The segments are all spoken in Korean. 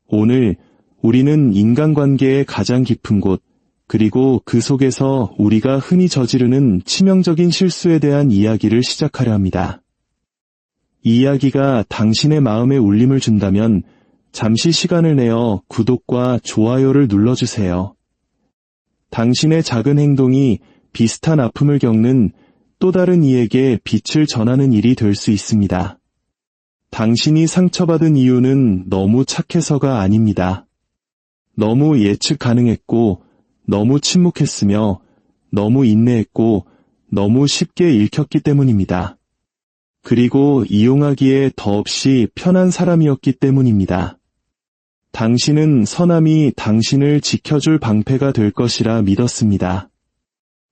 오늘 우리는 인간관계의 가장 깊은 곳, 그리고 그 속에서 우리가 흔히 저지르는 치명적인 실수에 대한 이야기를 시작하려 합니다. 이 이야기가 당신의 마음에 울림을 준다면 잠시 시간을 내어 구독과 좋아요를 눌러주세요. 당신의 작은 행동이 비슷한 아픔을 겪는 또 다른 이에게 빛을 전하는 일이 될 수 있습니다. 당신이 상처받은 이유는 너무 착해서가 아닙니다. 너무 예측 가능했고, 너무 침묵했으며, 너무 인내했고, 너무 쉽게 읽혔기 때문입니다. 그리고 이용하기에 더없이 편한 사람이었기 때문입니다. 당신은 선함이 당신을 지켜줄 방패가 될 것이라 믿었습니다.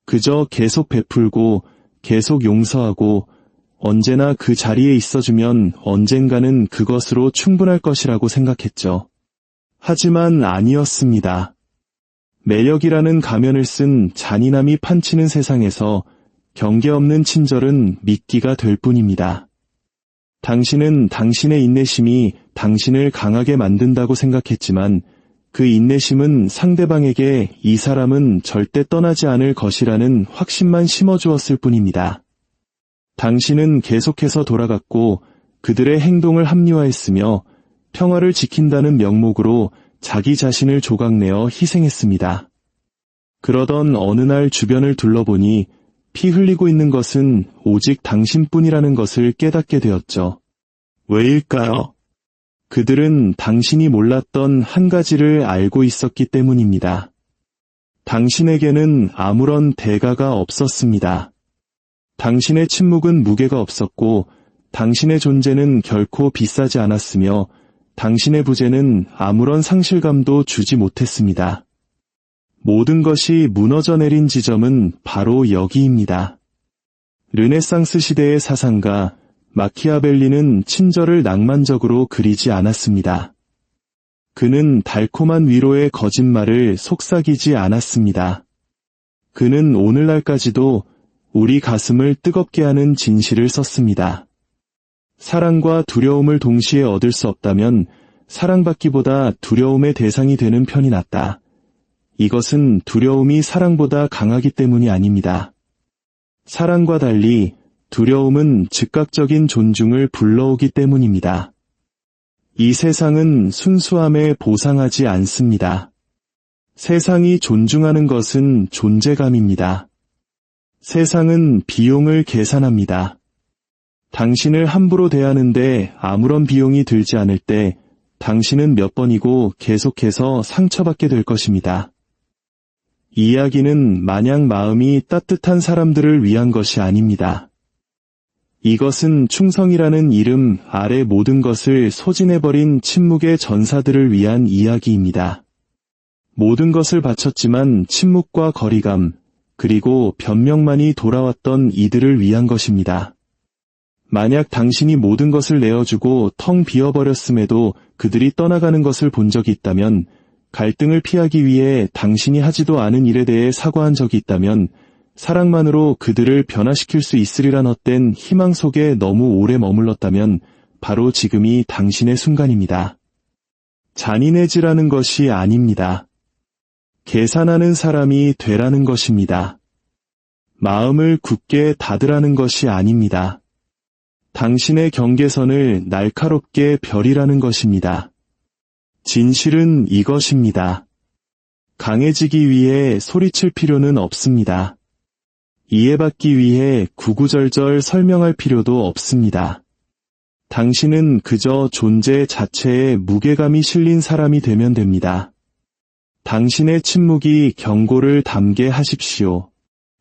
그저 계속 베풀고, 계속 용서하고, 언제나 그 자리에 있어주면 언젠가는 그것으로 충분할 것이라고 생각했죠. 하지만 아니었습니다. 매력이라는 가면을 쓴 잔인함이 판치는 세상에서 경계 없는 친절은 미끼가 될 뿐입니다. 당신은 당신의 인내심이 당신을 강하게 만든다고 생각했지만 그 인내심은 상대방에게 이 사람은 절대 떠나지 않을 것이라는 확신만 심어주었을 뿐입니다. 당신은 계속해서 돌아갔고 그들의 행동을 합리화했으며 평화를 지킨다는 명목으로 자기 자신을 조각내어 희생했습니다. 그러던 어느 날 주변을 둘러보니 피 흘리고 있는 것은 오직 당신뿐이라는 것을 깨닫게 되었죠. 왜일까요? 그들은 당신이 몰랐던 한 가지를 알고 있었기 때문입니다. 당신에게는 아무런 대가가 없었습니다. 당신의 침묵은 무게가 없었고 당신의 존재는 결코 비싸지 않았으며 당신의 부재는 아무런 상실감도 주지 못했습니다. 모든 것이 무너져 내린 지점은 바로 여기입니다. 르네상스 시대의 사상가 마키아벨리는 친절을 낭만적으로 그리지 않았습니다. 그는 달콤한 위로의 거짓말을 속삭이지 않았습니다. 그는 오늘날까지도 우리 가슴을 뜨겁게 하는 진실을 썼습니다. 사랑과 두려움을 동시에 얻을 수 없다면 사랑받기보다 두려움의 대상이 되는 편이 낫다. 이것은 두려움이 사랑보다 강하기 때문이 아닙니다. 사랑과 달리 두려움은 즉각적인 존중을 불러오기 때문입니다. 이 세상은 순수함에 보상하지 않습니다. 세상이 존중하는 것은 존재감입니다. 세상은 비용을 계산합니다. 당신을 함부로 대하는데 아무런 비용이 들지 않을 때 당신은 몇 번이고 계속해서 상처받게 될 것입니다. 이 이야기는 마냥 마음이 따뜻한 사람들을 위한 것이 아닙니다. 이것은 충성이라는 이름 아래 모든 것을 소진해버린 침묵의 전사들을 위한 이야기입니다. 모든 것을 바쳤지만 침묵과 거리감, 그리고 변명만이 돌아왔던 이들을 위한 것입니다. 만약 당신이 모든 것을 내어주고 텅 비어버렸음에도 그들이 떠나가는 것을 본 적이 있다면, 갈등을 피하기 위해 당신이 하지도 않은 일에 대해 사과한 적이 있다면 사랑만으로 그들을 변화시킬 수 있으리란 헛된 희망 속에 너무 오래 머물렀다면 바로 지금이 당신의 순간입니다. 잔인해지라는 것이 아닙니다. 계산하는 사람이 되라는 것입니다. 마음을 굳게 닫으라는 것이 아닙니다. 당신의 경계선을 날카롭게 벼리라는 것입니다. 진실은 이것입니다. 강해지기 위해 소리칠 필요는 없습니다. 이해받기 위해 구구절절 설명할 필요도 없습니다. 당신은 그저 존재 자체에 무게감이 실린 사람이 되면 됩니다. 당신의 침묵이 경고를 담게 하십시오.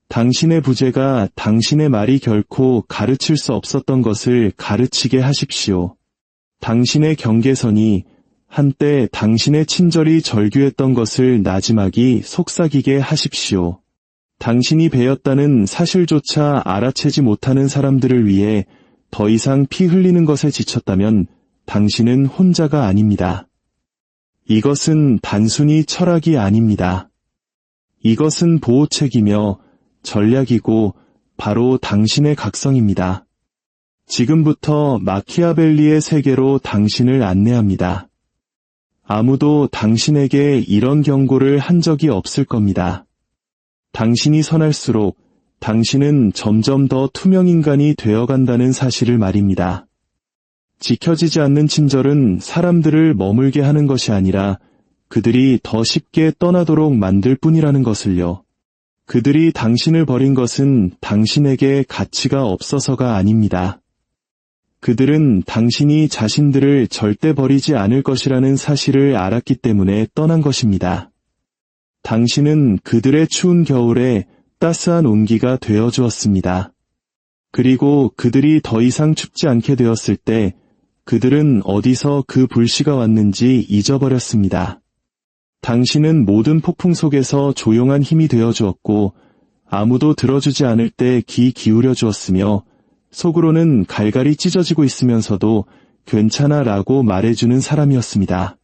당신의 부재가 당신의 말이 결코 가르칠 수 없었던 것을 가르치게 하십시오. 당신의 경계선이 한때 당신의 친절이 절규했던 것을 나지막이 속삭이게 하십시오. 당신이 배였다는 사실조차 알아채지 못하는 사람들을 위해 더 이상 피 흘리는 것에 지쳤다면 당신은 혼자가 아닙니다. 이것은 단순히 철학이 아닙니다. 이것은 보호책이며 전략이고 바로 당신의 각성입니다. 지금부터 마키아벨리의 세계로 당신을 안내합니다. 아무도 당신에게 이런 경고를 한 적이 없을 겁니다. 당신이 선할수록 당신은 점점 더 투명인간이 되어간다는 사실을 말입니다. 지켜지지 않는 친절은 사람들을 머물게 하는 것이 아니라 그들이 더 쉽게 떠나도록 만들 뿐이라는 것을요. 그들이 당신을 버린 것은 당신에게 가치가 없어서가 아닙니다. 그들은 당신이 자신들을 절대 버리지 않을 것이라는 사실을 알았기 때문에 떠난 것입니다. 당신은 그들의 추운 겨울에 따스한 온기가 되어 주었습니다. 그리고 그들이 더 이상 춥지 않게 되었을 때 그들은 어디서 그 불씨가 왔는지 잊어버렸습니다. 당신은 모든 폭풍 속에서 조용한 힘이 되어 주었고 아무도 들어주지 않을 때 귀 기울여 주었으며 속으로는 갈갈이 찢어지고 있으면서도 괜찮아 라고 말해주는 사람이었습니다.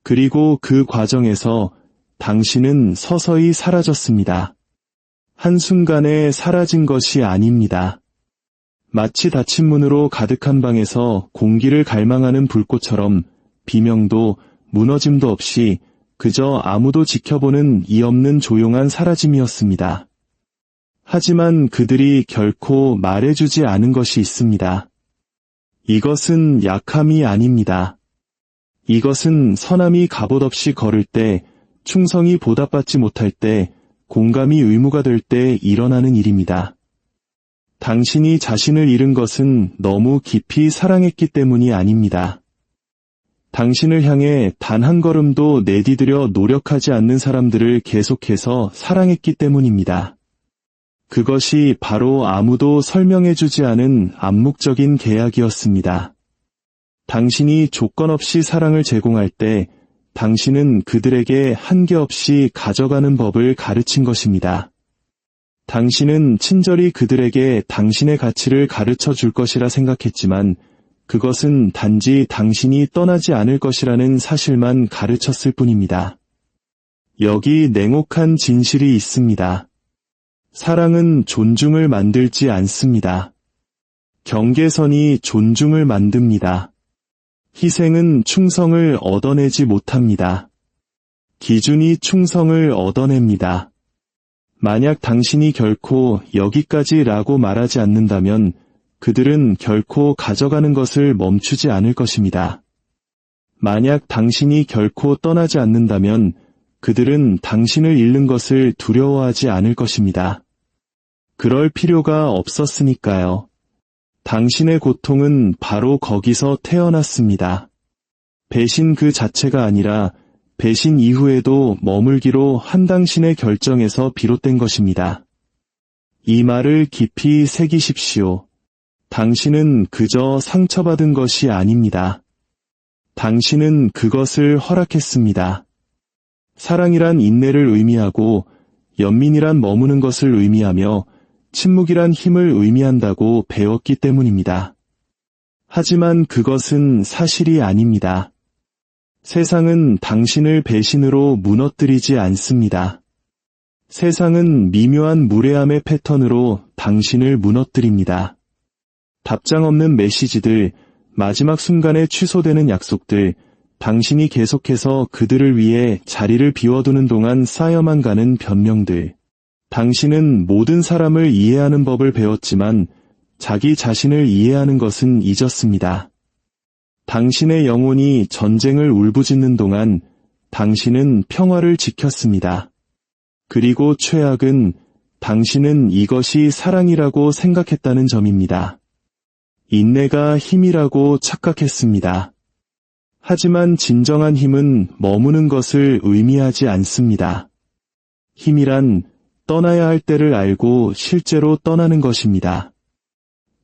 그리고 그 과정에서 당신은 서서히 사라졌습니다. 한순간에 사라진 것이 아닙니다. 마치 닫힌 문으로 가득한 방에서 공기를 갈망하는 불꽃처럼 비명도 무너짐도 없이 그저 아무도 지켜보는 이 없는 조용한 사라짐이었습니다. 하지만 그들이 결코 말해주지 않은 것이 있습니다. 이것은 약함이 아닙니다. 이것은 선함이 갑옷 없이 걸을 때, 충성이 보답받지 못할 때, 공감이 의무가 될 때 일어나는 일입니다. 당신이 자신을 잃은 것은 너무 깊이 사랑했기 때문이 아닙니다. 당신을 향해 단 한 걸음도 내디디려 노력하지 않는 사람들을 계속해서 사랑했기 때문입니다. 그것이 바로 아무도 설명해주지 않은 암묵적인 계약이었습니다. 당신이 조건 없이 사랑을 제공할 때 당신은 그들에게 한계 없이 가져가는 법을 가르친 것입니다. 당신은 친절히 그들에게 당신의 가치를 가르쳐 줄 것이라 생각했지만 그것은 단지 당신이 떠나지 않을 것이라는 사실만 가르쳤을 뿐입니다. 여기 냉혹한 진실이 있습니다. 사랑은 존중을 만들지 않습니다. 경계선이 존중을 만듭니다. 희생은 충성을 얻어내지 못합니다. 기준이 충성을 얻어냅니다. 만약 당신이 결코 여기까지라고 말하지 않는다면 그들은 결코 가져가는 것을 멈추지 않을 것입니다. 만약 당신이 결코 떠나지 않는다면 그들은 당신을 잃는 것을 두려워하지 않을 것입니다. 그럴 필요가 없었으니까요. 당신의 고통은 바로 거기서 태어났습니다. 배신 그 자체가 아니라 배신 이후에도 머물기로 한 당신의 결정에서 비롯된 것입니다. 이 말을 깊이 새기십시오. 당신은 그저 상처받은 것이 아닙니다. 당신은 그것을 허락했습니다. 사랑이란 인내를 의미하고 연민이란 머무는 것을 의미하며 침묵이란 힘을 의미한다고 배웠기 때문입니다. 하지만 그것은 사실이 아닙니다. 세상은 당신을 배신으로 무너뜨리지 않습니다. 세상은 미묘한 무례함의 패턴으로 당신을 무너뜨립니다. 답장 없는 메시지들, 마지막 순간에 취소되는 약속들, 당신이 계속해서 그들을 위해 자리를 비워두는 동안 쌓여만 가는 변명들. 당신은 모든 사람을 이해하는 법을 배웠지만 자기 자신을 이해하는 것은 잊었습니다. 당신의 영혼이 전쟁을 울부짖는 동안 당신은 평화를 지켰습니다. 그리고 최악은 당신은 이것이 사랑이라고 생각했다는 점입니다. 인내가 힘이라고 착각했습니다. 하지만 진정한 힘은 머무는 것을 의미하지 않습니다. 힘이란 떠나야 할 때를 알고 실제로 떠나는 것입니다.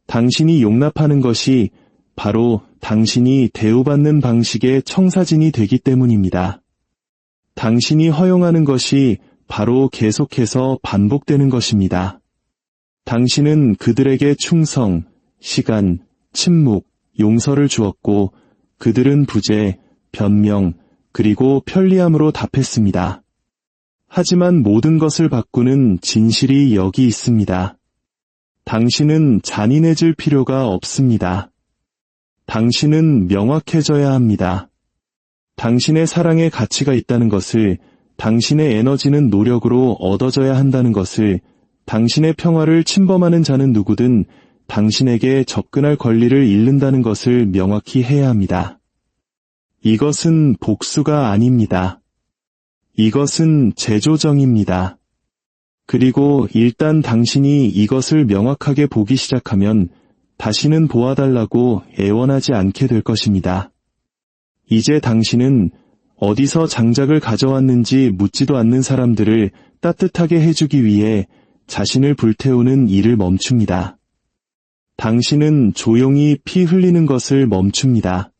당신이 용납하는 것이 바로 당신이 대우받는 방식의 청사진이 되기 때문입니다. 당신이 허용하는 것이 바로 계속해서 반복되는 것입니다. 당신은 그들에게 충성, 시간, 침묵, 용서를 주었고 그들은 부재, 변명, 그리고 편리함으로 답했습니다. 하지만 모든 것을 바꾸는 진실이 여기 있습니다. 당신은 잔인해질 필요가 없습니다. 당신은 명확해져야 합니다. 당신의 사랑에 가치가 있다는 것을, 당신의 에너지는 노력으로 얻어져야 한다는 것을, 당신의 평화를 침범하는 자는 누구든 당신에게 접근할 권리를 잃는다는 것을 명확히 해야 합니다. 이것은 복수가 아닙니다. 이것은 재조정입니다. 그리고 일단 당신이 이것을 명확하게 보기 시작하면 다시는 보아달라고 애원하지 않게 될 것입니다. 이제 당신은 어디서 장작을 가져왔는지 묻지도 않는 사람들을 따뜻하게 해주기 위해 자신을 불태우는 일을 멈춥니다. 당신은 조용히 피 흘리는 것을 멈춥니다.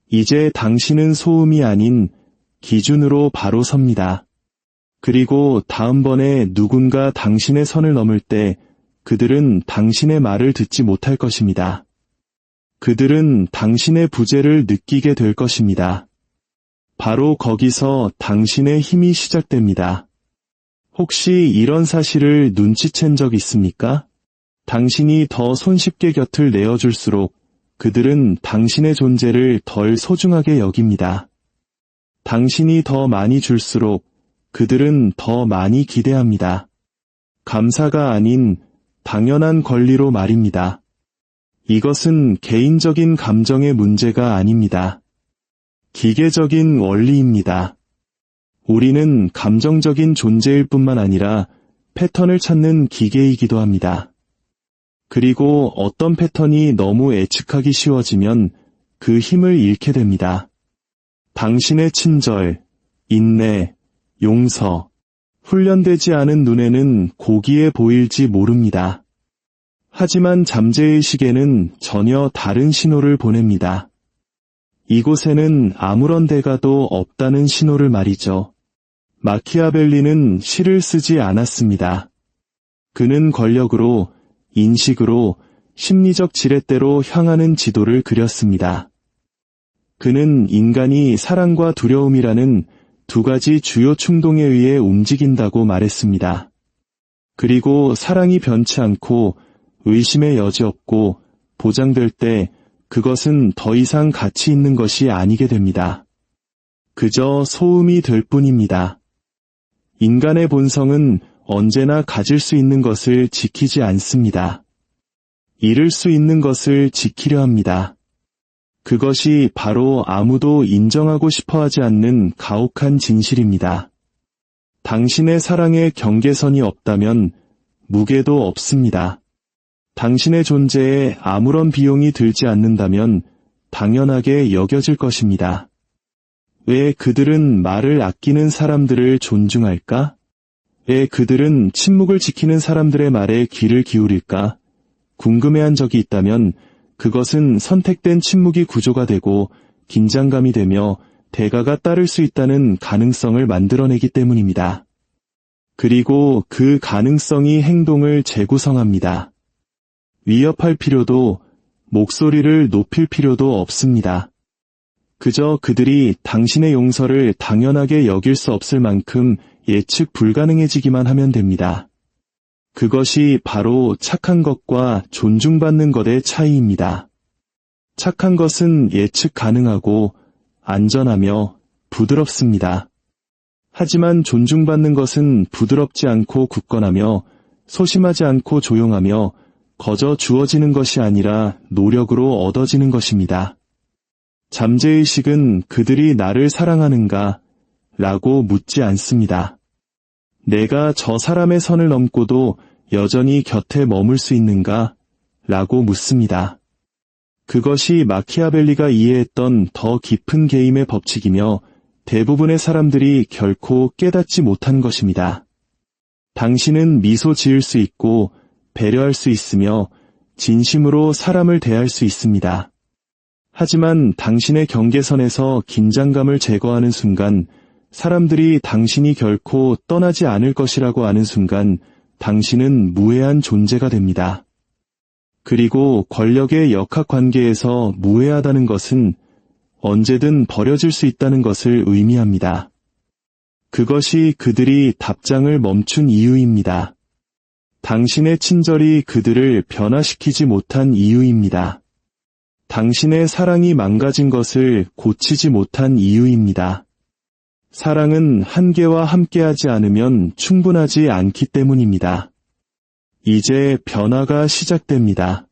이제 당신은 소음이 아닌 기준으로 바로 섭니다. 그리고 다음번에 누군가 당신의 선을 넘을 때 그들은 당신의 말을 듣지 못할 것입니다. 그들은 당신의 부재를 느끼게 될 것입니다. 바로 거기서 당신의 힘이 시작됩니다. 혹시 이런 사실을 눈치챈 적 있습니까? 당신이 더 손쉽게 곁을 내어줄수록 그들은 당신의 존재를 덜 소중하게 여깁니다. 당신이 더 많이 줄수록 그들은 더 많이 기대합니다. 감사가 아닌 당연한 권리로 말입니다. 이것은 개인적인 감정의 문제가 아닙니다. 기계적인 원리입니다. 우리는 감정적인 존재일 뿐만 아니라 패턴을 찾는 기계이기도 합니다. 그리고 어떤 패턴이 너무 예측하기 쉬워지면 그 힘을 잃게 됩니다. 당신의 친절, 인내, 용서, 훈련되지 않은 눈에는 고귀해 보일지 모릅니다. 하지만 잠재의식에는 전혀 다른 신호를 보냅니다. 이곳에는 아무런 대가도 없다는 신호를 말이죠. 마키아벨리는 시를 쓰지 않았습니다. 그는 권력으로, 인식으로, 심리적 지렛대로 향하는 지도를 그렸습니다. 그는 인간이 사랑과 두려움이라는 두 가지 주요 충동에 의해 움직인다고 말했습니다. 그리고 사랑이 변치 않고 의심의 여지 없고 보장될 때 그것은 더 이상 가치 있는 것이 아니게 됩니다. 그저 소음이 될 뿐입니다. 인간의 본성은 언제나 가질 수 있는 것을 지키지 않습니다. 잃을 수 있는 것을 지키려 합니다. 그것이 바로 아무도 인정하고 싶어하지 않는 가혹한 진실입니다. 당신의 사랑에 경계선이 없다면 무게도 없습니다. 당신의 존재에 아무런 비용이 들지 않는다면 당연하게 여겨질 것입니다. 왜 그들은 말을 아끼는 사람들을 존중할까? 왜 그들은 침묵을 지키는 사람들의 말에 귀를 기울일까? 궁금해한 적이 있다면 그것은 선택된 침묵이 구조가 되고 긴장감이 되며 대가가 따를 수 있다는 가능성을 만들어내기 때문입니다. 그리고 그 가능성이 행동을 재구성합니다. 위협할 필요도, 목소리를 높일 필요도 없습니다. 그저 그들이 당신의 용서를 당연하게 여길 수 없을 만큼 예측 불가능해지기만 하면 됩니다. 그것이 바로 착한 것과 존중받는 것의 차이입니다. 착한 것은 예측 가능하고 안전하며 부드럽습니다. 하지만 존중받는 것은 부드럽지 않고 굳건하며 소심하지 않고 조용하며 거저 주어지는 것이 아니라 노력으로 얻어지는 것입니다. 잠재의식은 그들이 나를 사랑하는가? 라고 묻지 않습니다. 내가 저 사람의 선을 넘고도 여전히 곁에 머물 수 있는가? 라고 묻습니다. 그것이 마키아벨리가 이해했던 더 깊은 게임의 법칙이며 대부분의 사람들이 결코 깨닫지 못한 것입니다. 당신은 미소 지을 수 있고 배려할 수 있으며 진심으로 사람을 대할 수 있습니다. 하지만 당신의 경계선에서 긴장감을 제거하는 순간 사람들이 당신이 결코 떠나지 않을 것이라고 아는 순간 당신은 무해한 존재가 됩니다. 그리고 권력의 역학관계에서 무해하다는 것은 언제든 버려질 수 있다는 것을 의미합니다. 그것이 그들이 답장을 멈춘 이유입니다. 당신의 친절이 그들을 변화시키지 못한 이유입니다. 당신의 사랑이 망가진 것을 고치지 못한 이유입니다. 사랑은 한계와 함께하지 않으면 충분하지 않기 때문입니다. 이제 변화가 시작됩니다.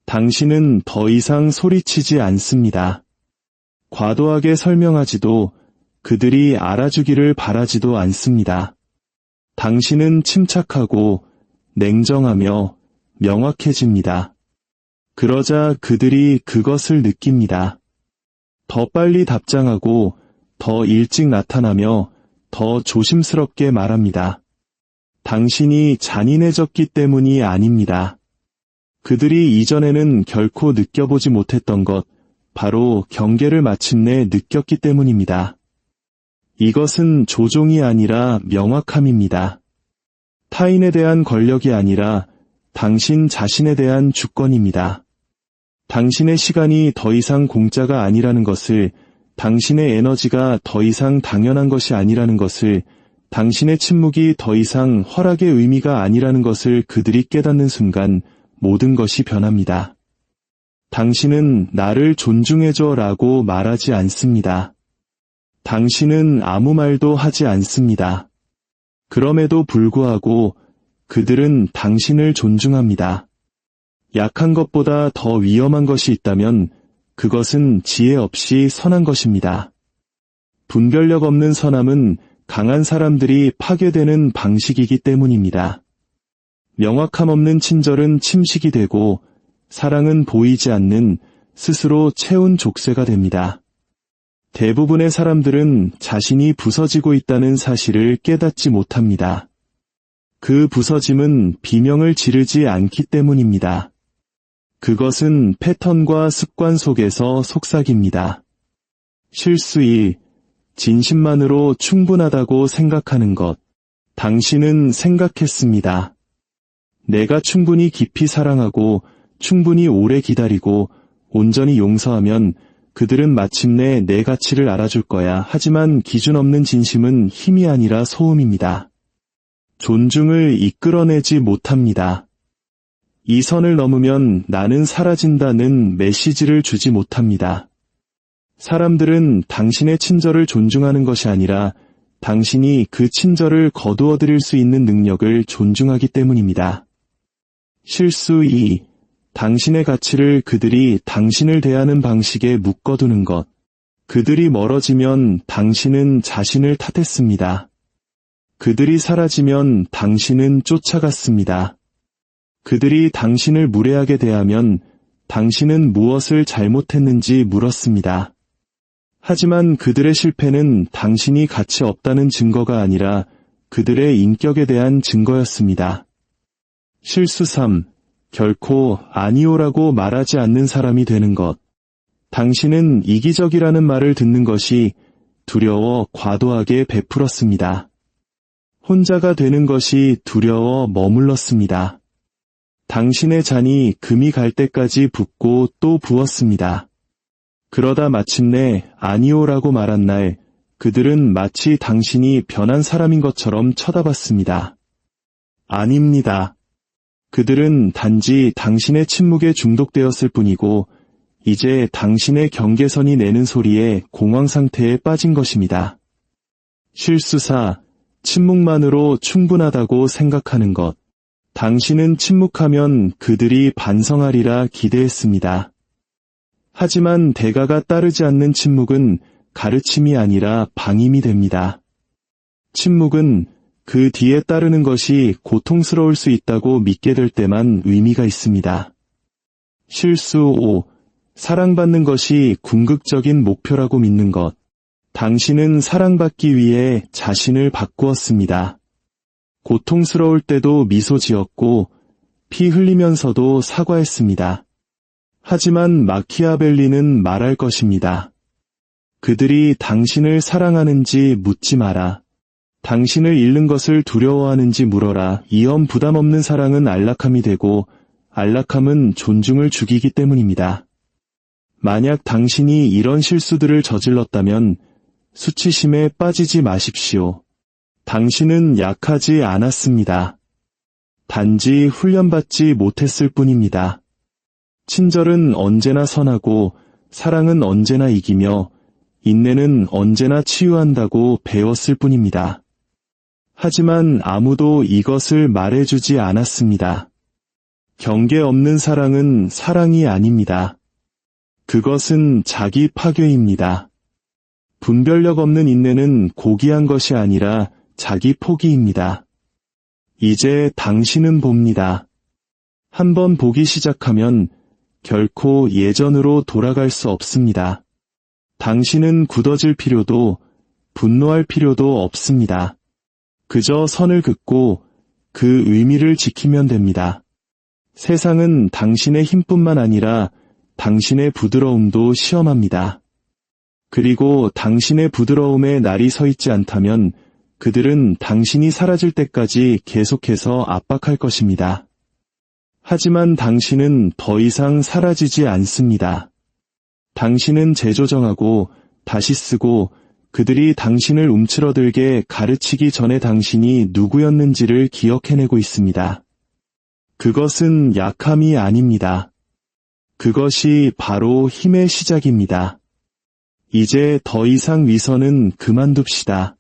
당신은 더 이상 소리치지 않습니다. 과도하게 설명하지도 그들이 알아주기를 바라지도 않습니다. 당신은 침착하고 냉정하며 명확해집니다. 그러자 그들이 그것을 느낍니다. 더 빨리 답장하고 더 일찍 나타나며 더 조심스럽게 말합니다. 당신이 잔인해졌기 때문이 아닙니다. 그들이 이전에는 결코 느껴보지 못했던 것, 바로 경계를 마침내 느꼈기 때문입니다. 이것은 조종이 아니라 명확함입니다. 타인에 대한 권력이 아니라 당신 자신에 대한 주권입니다. 당신의 시간이 더 이상 공짜가 아니라는 것을, 당신의 에너지가 더 이상 당연한 것이 아니라는 것을, 당신의 침묵이 더 이상 허락의 의미가 아니라는 것을 그들이 깨닫는 순간 모든 것이 변합니다. 당신은 나를 존중해줘 라고 말하지 않습니다. 당신은 아무 말도 하지 않습니다. 그럼에도 불구하고 그들은 당신을 존중합니다. 약한 것보다 더 위험한 것이 있다면 그것은 지혜 없이 선한 것입니다. 분별력 없는 선함은 강한 사람들이 파괴되는 방식이기 때문입니다. 명확함 없는 친절은 침식이 되고 사랑은 보이지 않는 스스로 채운 족쇄가 됩니다. 대부분의 사람들은 자신이 부서지고 있다는 사실을 깨닫지 못합니다. 그 부서짐은 비명을 지르지 않기 때문입니다. 그것은 패턴과 습관 속에서 속삭입니다. 실수 1. 진심만으로 충분하다고 생각하는 것. 당신은 생각했습니다. 내가 충분히 깊이 사랑하고 충분히 오래 기다리고 온전히 용서하면 그들은 마침내 내 가치를 알아줄 거야. 하지만 기준 없는 진심은 힘이 아니라 소음입니다. 존중을 이끌어내지 못합니다. 이 선을 넘으면 나는 사라진다는 메시지를 주지 못합니다. 사람들은 당신의 친절을 존중하는 것이 아니라 당신이 그 친절을 거두어들일 수 있는 능력을 존중하기 때문입니다. 실수 2. 당신의 가치를 그들이 당신을 대하는 방식에 묶어두는 것. 그들이 멀어지면 당신은 자신을 탓했습니다. 그들이 사라지면 당신은 쫓아갔습니다. 그들이 당신을 무례하게 대하면 당신은 무엇을 잘못했는지 물었습니다. 하지만 그들의 실패는 당신이 가치 없다는 증거가 아니라 그들의 인격에 대한 증거였습니다. 실수 3. 결코 아니오라고 말하지 않는 사람이 되는 것. 당신은 이기적이라는 말을 듣는 것이 두려워 과도하게 베풀었습니다. 혼자가 되는 것이 두려워 머물렀습니다. 당신의 잔이 금이 갈 때까지 붓고 또 부었습니다. 그러다 마침내 아니오라고 말한 날, 그들은 마치 당신이 변한 사람인 것처럼 쳐다봤습니다. 아닙니다. 그들은 단지 당신의 침묵에 중독되었을 뿐이고 이제 당신의 경계선이 내는 소리에 공황 상태에 빠진 것입니다. 실수 4. 침묵만으로 충분하다고 생각하는 것. 당신은 침묵하면 그들이 반성하리라 기대했습니다. 하지만 대가가 따르지 않는 침묵은 가르침이 아니라 방임이 됩니다. 침묵은 그 뒤에 따르는 것이 고통스러울 수 있다고 믿게 될 때만 의미가 있습니다. 실수 5. 사랑받는 것이 궁극적인 목표라고 믿는 것. 당신은 사랑받기 위해 자신을 바꾸었습니다. 고통스러울 때도 미소 지었고 피 흘리면서도 사과했습니다. 하지만 마키아벨리는 말할 것입니다. 그들이 당신을 사랑하는지 묻지 마라. 당신을 잃는 것을 두려워하는지 물어라. 이런 부담 없는 사랑은 안락함이 되고 안락함은 존중을 죽이기 때문입니다. 만약 당신이 이런 실수들을 저질렀다면 수치심에 빠지지 마십시오. 당신은 약하지 않았습니다. 단지 훈련받지 못했을 뿐입니다. 친절은 언제나 선하고 사랑은 언제나 이기며 인내는 언제나 치유한다고 배웠을 뿐입니다. 하지만 아무도 이것을 말해주지 않았습니다. 경계 없는 사랑은 사랑이 아닙니다. 그것은 자기 파괴입니다. 분별력 없는 인내는 고귀한 것이 아니라 자기 포기입니다. 이제 당신은 봅니다. 한번 보기 시작하면 결코 예전으로 돌아갈 수 없습니다. 당신은 굳어질 필요도 분노할 필요도 없습니다. 그저 선을 긋고 그 의미를 지키면 됩니다. 세상은 당신의 힘뿐만 아니라 당신의 부드러움도 시험합니다. 그리고 당신의 부드러움에 날이 서 있지 않다면 그들은 당신이 사라질 때까지 계속해서 압박할 것입니다. 하지만 당신은 더 이상 사라지지 않습니다. 당신은 재조정하고 다시 쓰고 그들이 당신을 움츠러들게 가르치기 전에 당신이 누구였는지를 기억해내고 있습니다. 그것은 약함이 아닙니다. 그것이 바로 힘의 시작입니다. 이제 더 이상 위선은 그만둡시다.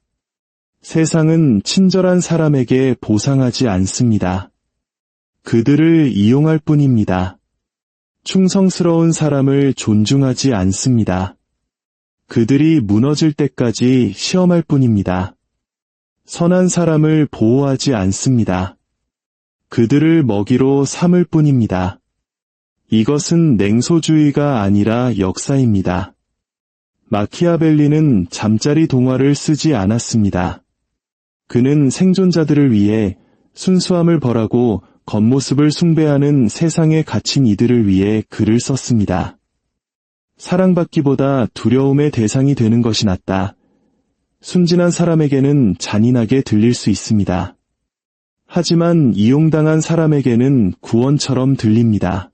세상은 친절한 사람에게 보상하지 않습니다. 그들을 이용할 뿐입니다. 충성스러운 사람을 존중하지 않습니다. 그들이 무너질 때까지 시험할 뿐입니다. 선한 사람을 보호하지 않습니다. 그들을 먹이로 삼을 뿐입니다. 이것은 냉소주의가 아니라 역사입니다. 마키아벨리는 잠자리 동화를 쓰지 않았습니다. 그는 생존자들을 위해 순수함을 벌하고 겉모습을 숭배하는 세상에 갇힌 이들을 위해 글을 썼습니다. 사랑받기보다 두려움의 대상이 되는 것이 낫다. 순진한 사람에게는 잔인하게 들릴 수 있습니다. 하지만 이용당한 사람에게는 구원처럼 들립니다.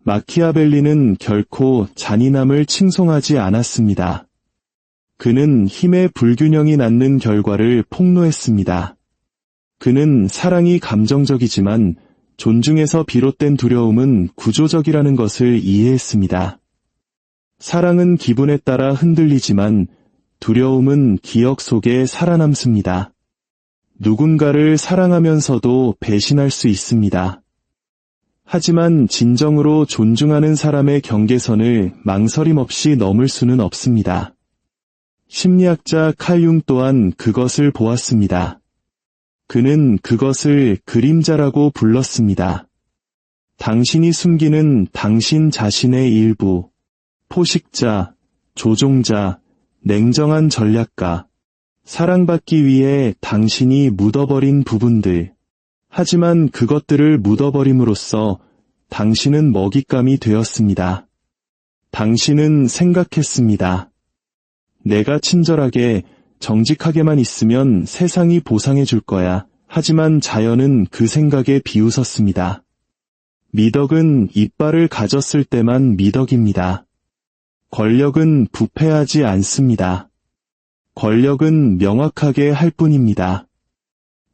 마키아벨리는 결코 잔인함을 칭송하지 않았습니다. 그는 힘의 불균형이 낳는 결과를 폭로했습니다. 그는 사랑이 감정적이지만 존중에서 비롯된 두려움은 구조적이라는 것을 이해했습니다. 사랑은 기분에 따라 흔들리지만 두려움은 기억 속에 살아남습니다. 누군가를 사랑하면서도 배신할 수 있습니다. 하지만 진정으로 존중하는 사람의 경계선을 망설임 없이 넘을 수는 없습니다. 심리학자 칼 융 또한 그것을 보았습니다. 그는 그것을 그림자라고 불렀습니다. 당신이 숨기는 당신 자신의 일부, 포식자, 조종자, 냉정한 전략가, 사랑받기 위해 당신이 묻어버린 부분들. 하지만 그것들을 묻어버림으로써 당신은 먹잇감이 되었습니다. 당신은 생각했습니다. 내가 친절하게, 정직하게만 있으면 세상이 보상해 줄 거야. 하지만 자연은 그 생각에 비웃었습니다. 미덕은 이빨을 가졌을 때만 미덕입니다. 권력은 부패하지 않습니다. 권력은 명확하게 할 뿐입니다.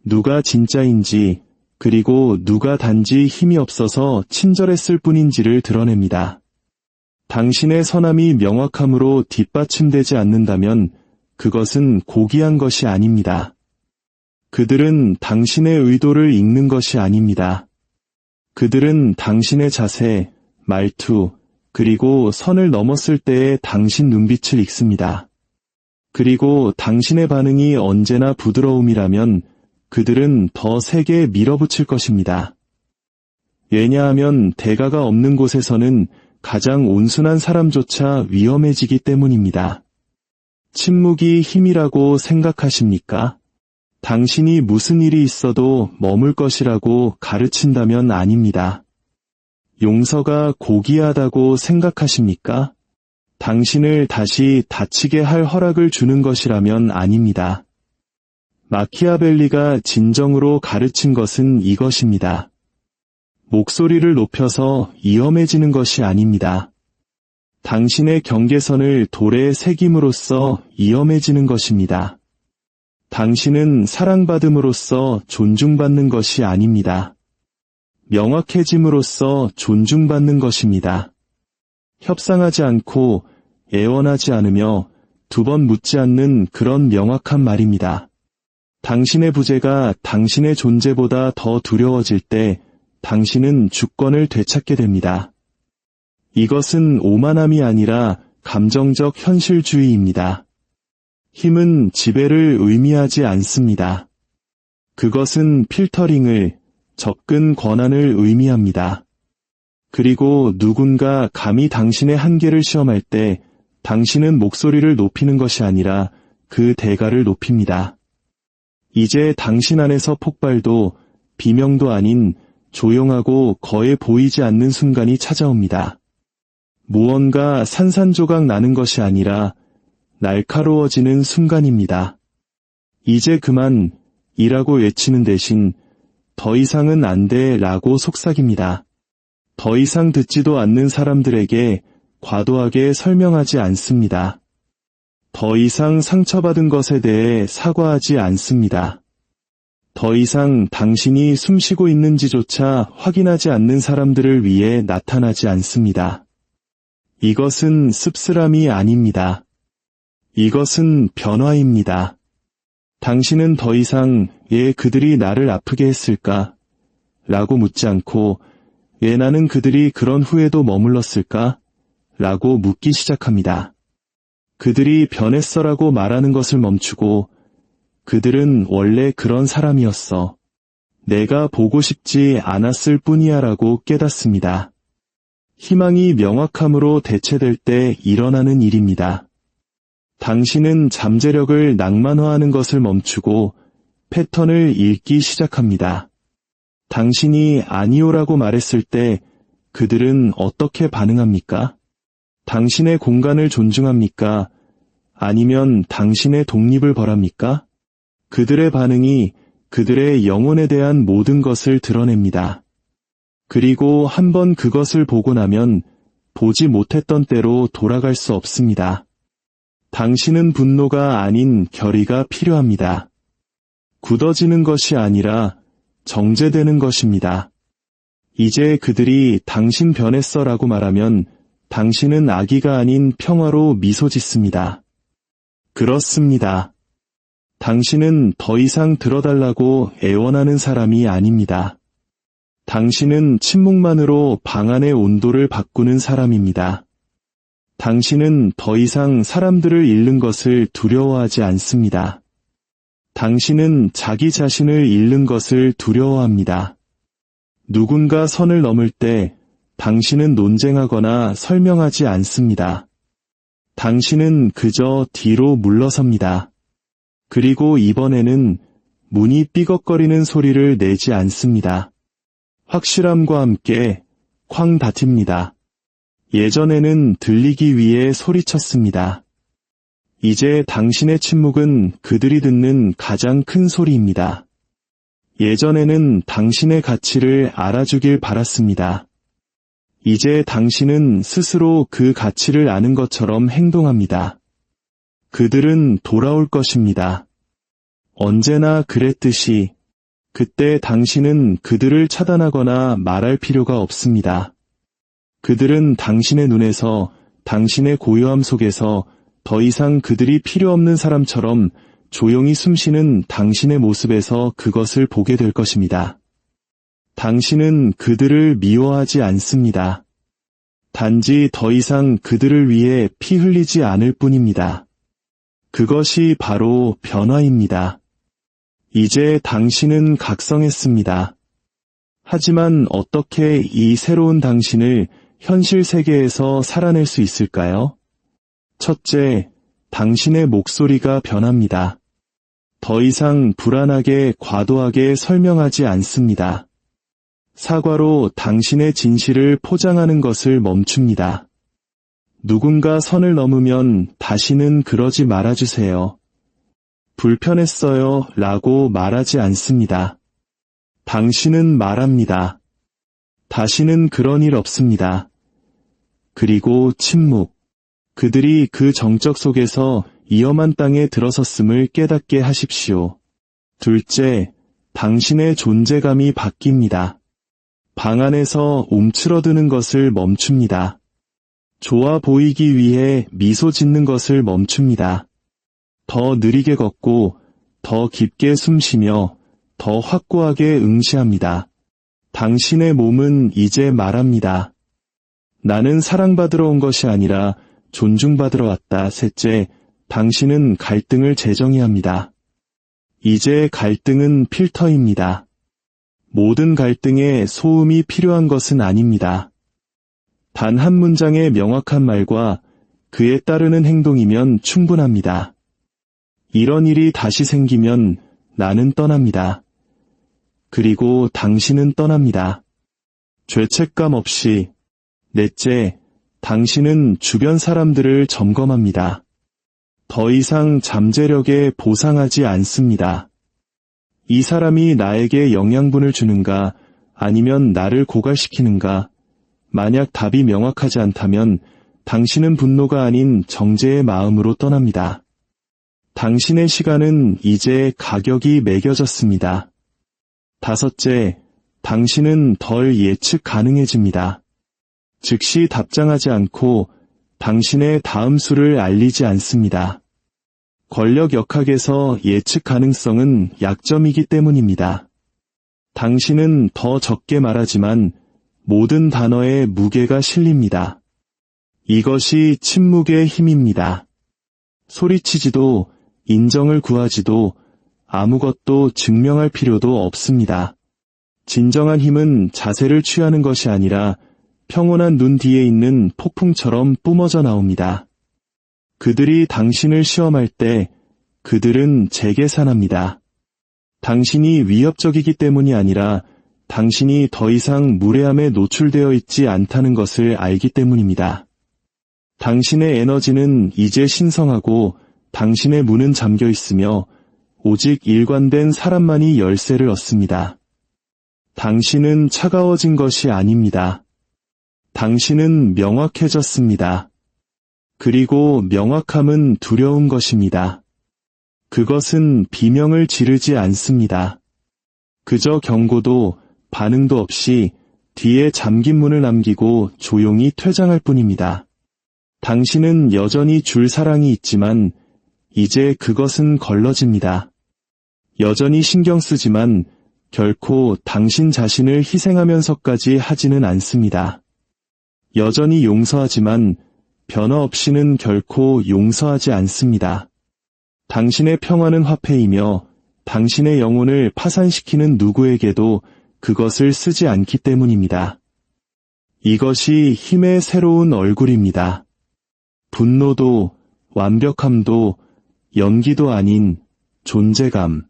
누가 진짜인지, 그리고 누가 단지 힘이 없어서 친절했을 뿐인지를 드러냅니다. 당신의 선함이 명확함으로 뒷받침되지 않는다면 그것은 고귀한 것이 아닙니다. 그들은 당신의 의도를 읽는 것이 아닙니다. 그들은 당신의 자세, 말투, 그리고 선을 넘었을 때의 당신 눈빛을 읽습니다. 그리고 당신의 반응이 언제나 부드러움이라면 그들은 더 세게 밀어붙일 것입니다. 왜냐하면 대가가 없는 곳에서는 가장 온순한 사람조차 위험해지기 때문입니다. 침묵이 힘이라고 생각하십니까? 당신이 무슨 일이 있어도 머물 것이라고 가르친다면 아닙니다. 용서가 고귀하다고 생각하십니까? 당신을 다시 다치게 할 허락을 주는 것이라면 아닙니다. 마키아벨리가 진정으로 가르친 것은 이것입니다. 목소리를 높여서 위험해지는 것이 아닙니다. 당신의 경계선을 돌에 새김으로써 위험해지는 것입니다. 당신은 사랑받음으로써 존중받는 것이 아닙니다. 명확해짐으로써 존중받는 것입니다. 협상하지 않고 애원하지 않으며 두 번 묻지 않는 그런 명확한 말입니다. 당신의 부재가 당신의 존재보다 더 두려워질 때 당신은 주권을 되찾게 됩니다. 이것은 오만함이 아니라 감정적 현실주의입니다. 힘은 지배를 의미하지 않습니다. 그것은 필터링을, 접근 권한을 의미합니다. 그리고 누군가 감히 당신의 한계를 시험할 때 당신은 목소리를 높이는 것이 아니라 그 대가를 높입니다. 이제 당신 안에서 폭발도 비명도 아닌 조용하고 거의 보이지 않는 순간이 찾아옵니다. 무언가 산산조각 나는 것이 아니라 날카로워지는 순간입니다. 이제 그만 이라고 외치는 대신 더 이상은 안 돼 라고 속삭입니다. 더 이상 듣지도 않는 사람들에게 과도하게 설명하지 않습니다. 더 이상 상처받은 것에 대해 사과하지 않습니다. 더 이상 당신이 숨쉬고 있는지조차 확인하지 않는 사람들을 위해 나타나지 않습니다. 이것은 씁쓸함이 아닙니다. 이것은 변화입니다. 당신은 더 이상 왜 그들이 나를 아프게 했을까? 라고 묻지 않고 왜 나는 그들이 그런 후에도 머물렀을까? 라고 묻기 시작합니다. 그들이 변했어라고 말하는 것을 멈추고 그들은 원래 그런 사람이었어. 내가 보고 싶지 않았을 뿐이야 라고 깨닫습니다. 희망이 명확함으로 대체될 때 일어나는 일입니다. 당신은 잠재력을 낭만화하는 것을 멈추고 패턴을 읽기 시작합니다. 당신이 아니오라고 말했을 때 그들은 어떻게 반응합니까? 당신의 공간을 존중합니까? 아니면 당신의 독립을 벌합니까? 그들의 반응이 그들의 영혼에 대한 모든 것을 드러냅니다. 그리고 한번 그것을 보고 나면 보지 못했던 때로 돌아갈 수 없습니다. 당신은 분노가 아닌 결의가 필요합니다. 굳어지는 것이 아니라 정제되는 것입니다. 이제 그들이 당신 변했어라고 말하면 당신은 아기가 아닌 평화로 미소 짓습니다. 그렇습니다. 당신은 더 이상 들어달라고 애원하는 사람이 아닙니다. 당신은 침묵만으로 방 안의 온도를 바꾸는 사람입니다. 당신은 더 이상 사람들을 잃는 것을 두려워하지 않습니다. 당신은 자기 자신을 잃는 것을 두려워합니다. 누군가 선을 넘을 때 당신은 논쟁하거나 설명하지 않습니다. 당신은 그저 뒤로 물러섭니다. 그리고 이번에는 문이 삐걱거리는 소리를 내지 않습니다. 확실함과 함께 쾅 닫힙니다. 예전에는 들리기 위해 소리쳤습니다. 이제 당신의 침묵은 그들이 듣는 가장 큰 소리입니다. 예전에는 당신의 가치를 알아주길 바랐습니다. 이제 당신은 스스로 그 가치를 아는 것처럼 행동합니다. 그들은 돌아올 것입니다. 언제나 그랬듯이 그때 당신은 그들을 차단하거나 말할 필요가 없습니다. 그들은 당신의 눈에서, 당신의 고요함 속에서 더 이상 그들이 필요 없는 사람처럼 조용히 숨쉬는 당신의 모습에서 그것을 보게 될 것입니다. 당신은 그들을 미워하지 않습니다. 단지 더 이상 그들을 위해 피 흘리지 않을 뿐입니다. 그것이 바로 변화입니다. 이제 당신은 각성했습니다. 하지만 어떻게 이 새로운 당신을 현실 세계에서 살아낼 수 있을까요? 첫째, 당신의 목소리가 변합니다. 더 이상 불안하게 과도하게 설명하지 않습니다. 사과로 당신의 진실을 포장하는 것을 멈춥니다. 누군가 선을 넘으면 다시는 그러지 말아주세요. 불편했어요 라고 말하지 않습니다. 당신은 말합니다. 다시는 그런 일 없습니다. 그리고 침묵. 그들이 그 정적 속에서 위험한 땅에 들어섰음을 깨닫게 하십시오. 둘째, 당신의 존재감이 바뀝니다. 방 안에서 움츠러드는 것을 멈춥니다. 좋아 보이기 위해 미소 짓는 것을 멈춥니다. 더 느리게 걷고 더 깊게 숨쉬며 더 확고하게 응시합니다. 당신의 몸은 이제 말합니다. 나는 사랑받으러 온 것이 아니라 존중받으러 왔다. 셋째, 당신은 갈등을 재정의합니다. 이제 갈등은 필터입니다. 모든 갈등에 소음이 필요한 것은 아닙니다. 단 한 문장의 명확한 말과 그에 따르는 행동이면 충분합니다. 이런 일이 다시 생기면 나는 떠납니다. 그리고 당신은 떠납니다. 죄책감 없이. 넷째, 당신은 주변 사람들을 점검합니다. 더 이상 잠재력에 보상하지 않습니다. 이 사람이 나에게 영양분을 주는가, 아니면 나를 고갈시키는가? 만약 답이 명확하지 않다면 당신은 분노가 아닌 정죄의 마음으로 떠납니다. 당신의 시간은 이제 가격이 매겨졌습니다. 다섯째, 당신은 덜 예측 가능해집니다. 즉시 답장하지 않고 당신의 다음 수를 알리지 않습니다. 권력 역학에서 예측 가능성은 약점이기 때문입니다. 당신은 더 적게 말하지만 모든 단어에 무게가 실립니다. 이것이 침묵의 힘입니다. 소리치지도 인정을 구하지도 아무것도 증명할 필요도 없습니다. 진정한 힘은 자세를 취하는 것이 아니라 평온한 눈 뒤에 있는 폭풍처럼 뿜어져 나옵니다. 그들이 당신을 시험할 때 그들은 재계산합니다. 당신이 위협적이기 때문이 아니라 당신이 더 이상 무례함에 노출되어 있지 않다는 것을 알기 때문입니다. 당신의 에너지는 이제 신성하고 당신의 문은 잠겨 있으며 오직 일관된 사람만이 열쇠를 얻습니다. 당신은 차가워진 것이 아닙니다. 당신은 명확해졌습니다. 그리고 명확함은 두려운 것입니다. 그것은 비명을 지르지 않습니다. 그저 경고도 반응도 없이 뒤에 잠긴 문을 남기고 조용히 퇴장할 뿐입니다. 당신은 여전히 줄 사랑이 있지만 이제 그것은 걸러집니다. 여전히 신경 쓰지만 결코 당신 자신을 희생하면서까지 하지는 않습니다. 여전히 용서하지만 변화 없이는 결코 용서하지 않습니다. 당신의 평화는 화폐이며 당신의 영혼을 파산시키는 누구에게도 그것을 쓰지 않기 때문입니다. 이것이 힘의 새로운 얼굴입니다. 분노도 완벽함도 연기도 아닌 존재감,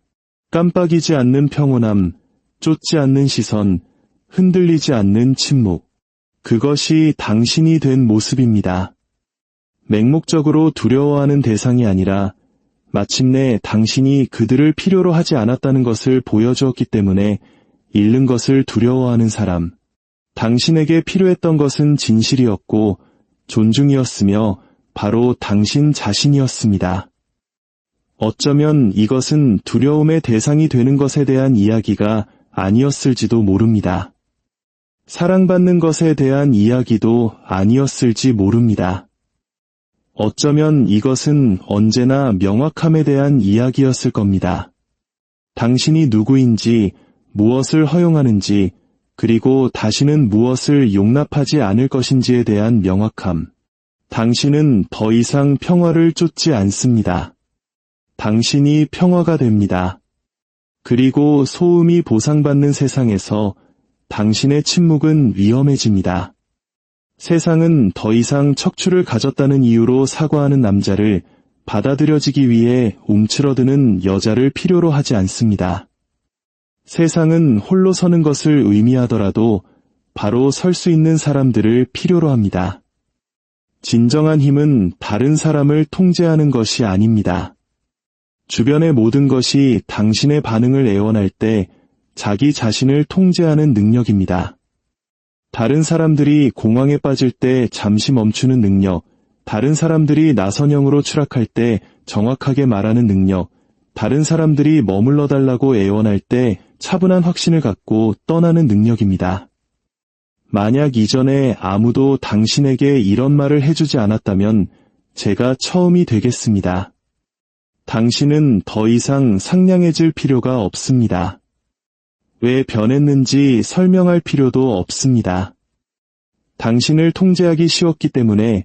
깜빡이지 않는 평온함, 쫓지 않는 시선, 흔들리지 않는 침묵. 그것이 당신이 된 모습입니다. 맹목적으로 두려워하는 대상이 아니라 마침내 당신이 그들을 필요로 하지 않았다는 것을 보여주었기 때문에 잃는 것을 두려워하는 사람. 당신에게 필요했던 것은 진실이었고 존중이었으며 바로 당신 자신이었습니다. 어쩌면 이것은 두려움의 대상이 되는 것에 대한 이야기가 아니었을지도 모릅니다. 사랑받는 것에 대한 이야기도 아니었을지 모릅니다. 어쩌면 이것은 언제나 명확함에 대한 이야기였을 겁니다. 당신이 누구인지, 무엇을 허용하는지, 그리고 다시는 무엇을 용납하지 않을 것인지에 대한 명확함. 당신은 더 이상 평화를 쫓지 않습니다. 당신이 평화가 됩니다. 그리고 소음이 보상받는 세상에서 당신의 침묵은 위험해집니다. 세상은 더 이상 척추를 가졌다는 이유로 사과하는 남자를 받아들여지기 위해 움츠러드는 여자를 필요로 하지 않습니다. 세상은 홀로 서는 것을 의미하더라도 바로 설 수 있는 사람들을 필요로 합니다. 진정한 힘은 다른 사람을 통제하는 것이 아닙니다. 주변의 모든 것이 당신의 반응을 애원할 때 자기 자신을 통제하는 능력입니다. 다른 사람들이 공황에 빠질 때 잠시 멈추는 능력, 다른 사람들이 나선형으로 추락할 때 정확하게 말하는 능력, 다른 사람들이 머물러 달라고 애원할 때 차분한 확신을 갖고 떠나는 능력입니다. 만약 이전에 아무도 당신에게 이런 말을 해주지 않았다면 제가 처음이 되겠습니다. 당신은 더 이상 상냥해질 필요가 없습니다. 왜 변했는지 설명할 필요도 없습니다. 당신을 통제하기 쉬웠기 때문에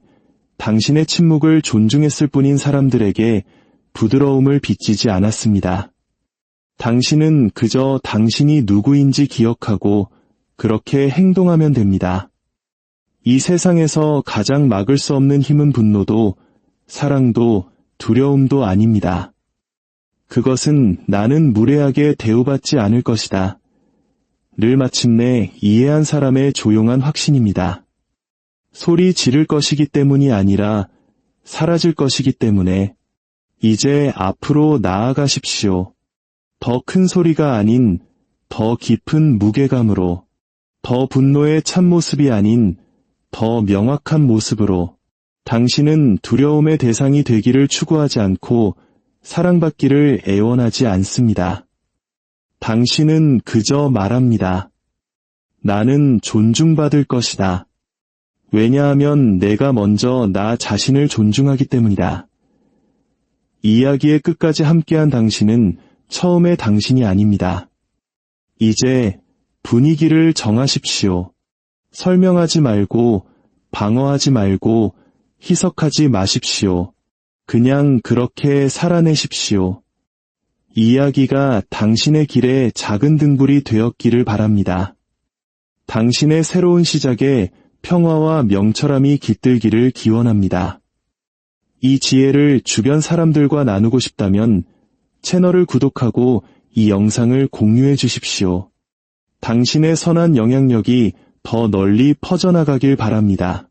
당신의 침묵을 존중했을 뿐인 사람들에게 부드러움을 빚지지 않았습니다. 당신은 그저 당신이 누구인지 기억하고 그렇게 행동하면 됩니다. 이 세상에서 가장 막을 수 없는 힘은 분노도 사랑도 두려움도 아닙니다. 그것은 나는 무례하게 대우받지 않을 것이다. 를 마침내 이해한 사람의 조용한 확신입니다. 소리 지를 것이기 때문이 아니라 사라질 것이기 때문에 이제 앞으로 나아가십시오. 더 큰 소리가 아닌 더 깊은 무게감으로, 더 분노의 참모습이 아닌 더 명확한 모습으로. 당신은 두려움의 대상이 되기를 추구하지 않고 사랑받기를 애원하지 않습니다. 당신은 그저 말합니다. 나는 존중받을 것이다. 왜냐하면 내가 먼저 나 자신을 존중하기 때문이다. 이야기의 끝까지 함께한 당신은 처음의 당신이 아닙니다. 이제 분위기를 정하십시오. 설명하지 말고 방어하지 말고 희석하지 마십시오. 그냥 그렇게 살아내십시오. 이야기가 당신의 길에 작은 등불이 되었기를 바랍니다. 당신의 새로운 시작에 평화와 명철함이 깃들기를 기원합니다. 이 지혜를 주변 사람들과 나누고 싶다면 채널을 구독하고 이 영상을 공유해 주십시오. 당신의 선한 영향력이 더 널리 퍼져나가길 바랍니다.